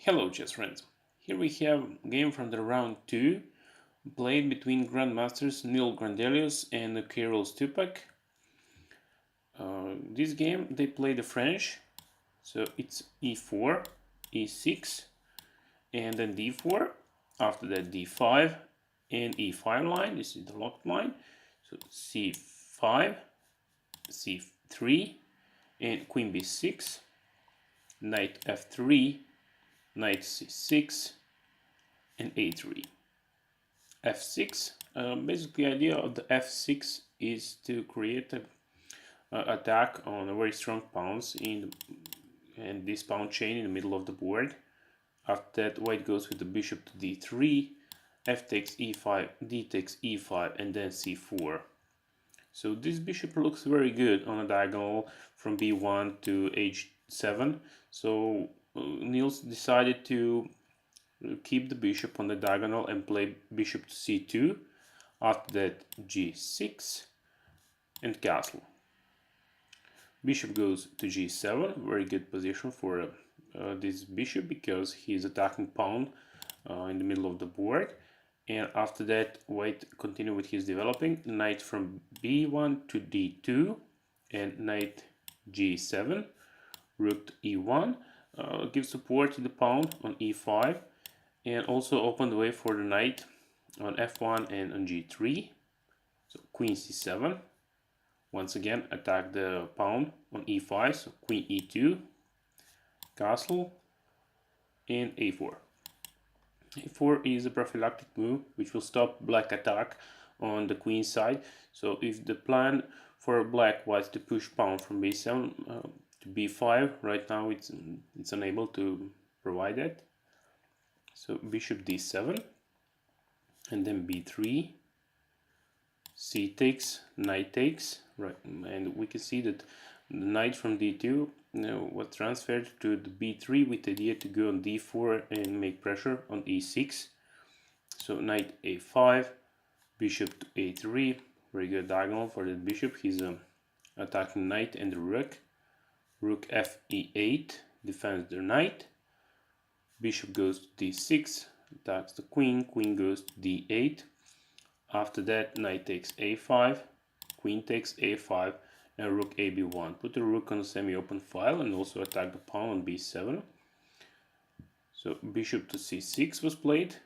Hello chess friends, here we have a game from the round 2 played between grandmasters Nils Grandelius and Kirill Stupak. This game they play the French, so it's e4, e6 and then d4, after that d5 and e5 line, this is the locked line, so c5, c3 and queen b6, knight f3, knight c6 and a3. f6, basically the idea of the f6 is to create an attack on a very strong pawns and this pawn chain in the middle of the board. After that, white goes with the bishop to d3, f takes e5, d takes e5 and then c4. So this bishop looks very good on a diagonal from b1 to h7. So Nils decided to keep the bishop on the diagonal and play bishop to c2. After that, g6 and castle. Bishop goes to g7, very good position for this bishop because he is attacking pawn in the middle of the board. And after that, white continue with his developing, knight from b1 to d2 and knight g7, rook to e1, gives support to the pawn on e5 and also open the way for the knight on f1 and on g3. So queen c7, once again attack the pawn on e5, so queen e2, castle and a4. a4 is a prophylactic move which will stop black attack on the queen side. So if the plan for black was to push pawn from b7 to b5, right now it's unable to provide that. So bishop d7 and then b3, c takes, knight takes, right, and we can see that the knight from d2 was transferred to the b3 with the idea to go on d4 and make pressure on e6. So knight a5, bishop to a3, very good diagonal for the bishop. He's attacking knight and the rook. Rook f e8 defends the knight. Bishop goes to d6, attacks the queen, queen goes to d8. After that, knight takes a5, queen takes a5, and rook ab1. Put the rook on a semi-open file and also attack the pawn on b7. So bishop to c6 was played,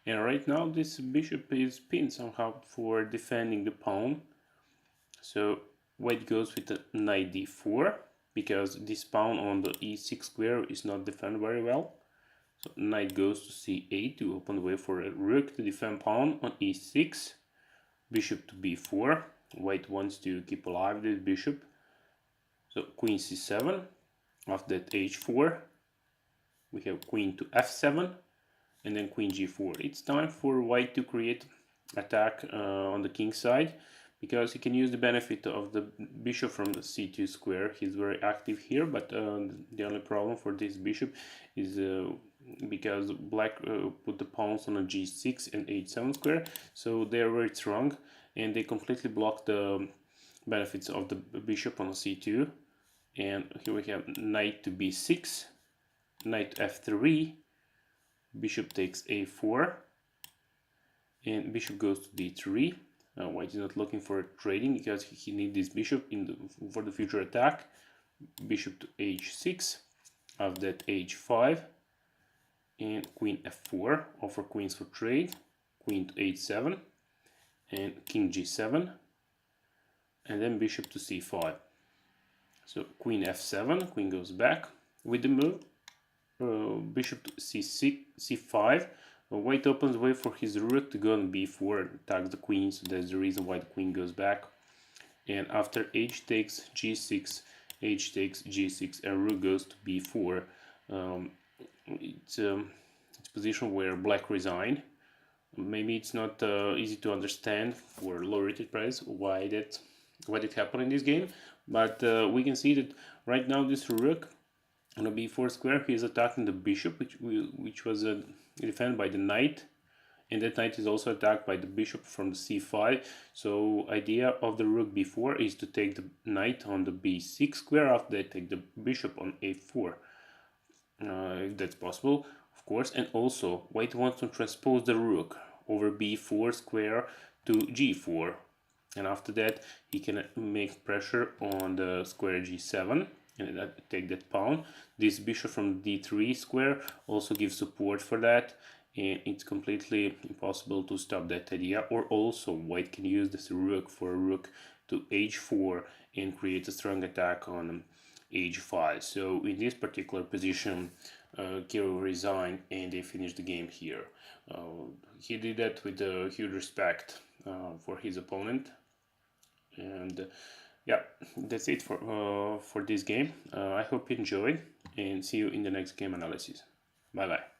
and right now this bishop is pinned somehow for defending the pawn. So white goes with the knight d4 because this pawn on the e6 square is not defended very well. So knight goes to c8 to open the way for a rook to defend pawn on e6. Bishop to b4. White wants to keep alive this bishop. So queen c7. After that, h4. We have queen to f7 and then queen g4. It's time for white to create attack on the king side because he can use the benefit of the bishop from the c2 square. He's very active here, but the only problem for this bishop is because black put the pawns on a g6 and h7 square, so they are very strong and they completely block the benefits of the bishop on c2. And here we have knight to b6, knight f3, bishop takes a4 and bishop goes to d3. White is not looking for trading because he needs this bishop for the future attack. Bishop to h6, after that h5 and queen f4, offer queens for trade, queen to h7 and king g7 and then bishop to c5. So queen f7, queen goes back with the move, bishop to c6, c5. White opens way for his rook to go on b4 and attacks the queen, so that's the reason why the queen goes back. And after h takes g6, h takes g6 and rook goes to b4, it's a position where black resigned. Maybe it's not easy to understand for low rated players why did happen in this game, but we can see that right now this rook on a b4 square, he is attacking the bishop, which was defended by the knight, and that knight is also attacked by the bishop from the c5. So idea of the rook b4 is to take the knight on the b6 square. After that, take the bishop on a4. if that's possible, of course. And also white wants to transpose the rook over b4 square to g4, and after that he can make pressure on the square g7 and take that pawn. This bishop from d3 square also gives support for that, and it's completely impossible to stop that idea. Or also white can use this rook for a rook to h4 and create a strong attack on h5. So in this particular position, Kirill resigned and they finished the game here. He did that with a huge respect for his opponent. And yeah, that's it for this game. I hope you enjoyed, and see you in the next game analysis. Bye bye.